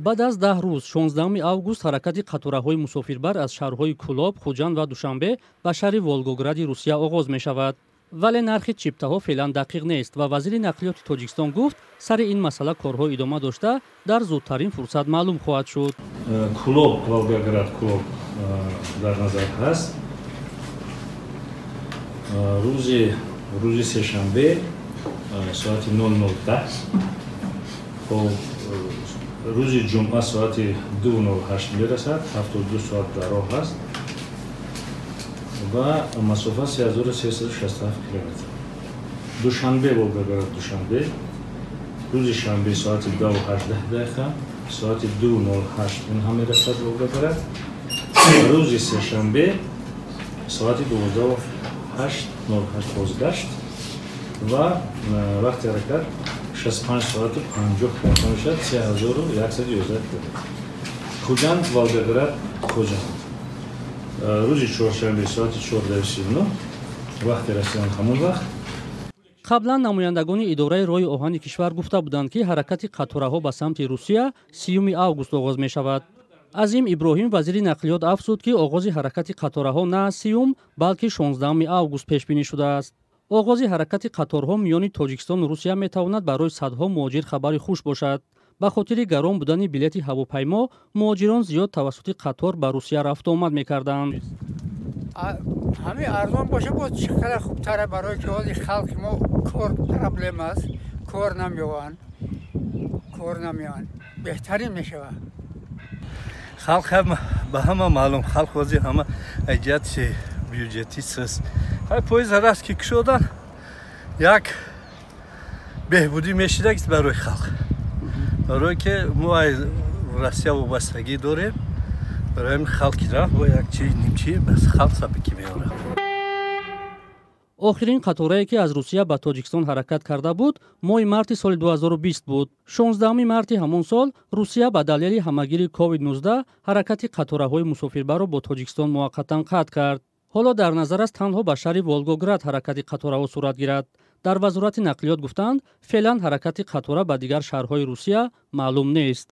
بعد از 10 روز 16 август ҳаракати қатораҳои мусофирбар аз шаҳрҳои Кӯлоб, Хуҷанд ва Душанбе ба шаҳри Волгогради Русия оғоз мешавад. вале нархи чиптаҳо феълан дақиқ нест ва вазири нақлиёти Тоҷикистон гуфт сари ин масъала корҳо идома дошта дар зудтарин фурсат маълум хоҳад шуд. Кӯлоб, Волгоград, Кӯлоб дар назар ҳаст. рӯзи сешанбе соати 00:10 рӯзи ҷумъа соати 2:08 мерасад, 72 соат дар роҳ аст ва масофа 3367 километр. Душанбе, Волгоград, Душанбе рӯзи шанбе соати 2:18 соати 2:08 ин ҳам мерасад Волгоград. рӯзи сешанбе соати 12:08 бозгашт ва вақти ҳаракат 65 соати 50 дақиқа мешавад, 3111 км. Хуҷанд, Волгоград, Хуҷанд рӯзи чоршанбе соати 14:39 вақти расидан ҳамон вақт. қаблан намояндагони идораи роҳи оҳани кишвар гуфта буданд ки ҳаракати қатораҳо ба самти Русия 30 август оғоз мешавад. Азим Иброҳим вазири нақлиёт афзуд ки оғози ҳаракати қатораҳо на 30, балки 16 август пешбинӣ шудааст. оғози ҳаракати қаторҳо миёни Тоҷикистону Русия метавонад барои садҳо муҳоҷир хабари хуш бошад. ба хотири гарон будани билети ҳавопаймо муҳоҷирон зиёд тавассути қатор ба Русия рафту омад мекарданд. ҳамин арзон боша бо чӣ қадар хубтара, барои ки ҳози халқи мо кор проблем аст, кор намеёванд, беҳтарин мешавад. халқ ҳам ба ҳама маълум, халқ ҳози ҳама аҷияти бюҷетист. ҳай поезд раст ки кушодан як беҳбудӣ мешидагист барои халқ, барое ки мо Россия вобастагӣ дорем, барои ҳамин халқи рафт бо як чиз нимчӣ бас халқ сабаки меорад. охирин қаторае ки аз Русия ба Тоҷикистон ҳаракат карда буд моҳи марти соли 2020 буд. 16 марти ҳамон сол Русия ба далели ҳамагири COVID-19 ҳаракати қатораҳои мусофирбарро бо Тоҷикистон муваққатан қатъ кард. ҳоло дар назар аст танҳо ба шаҳри Волгоград ҳаракати қатораҳо сурат гирад. дар вазорати нақлиёт гуфтанд феълан ҳаракати қатора ба дигар шаҳрҳои Русия маълум нест.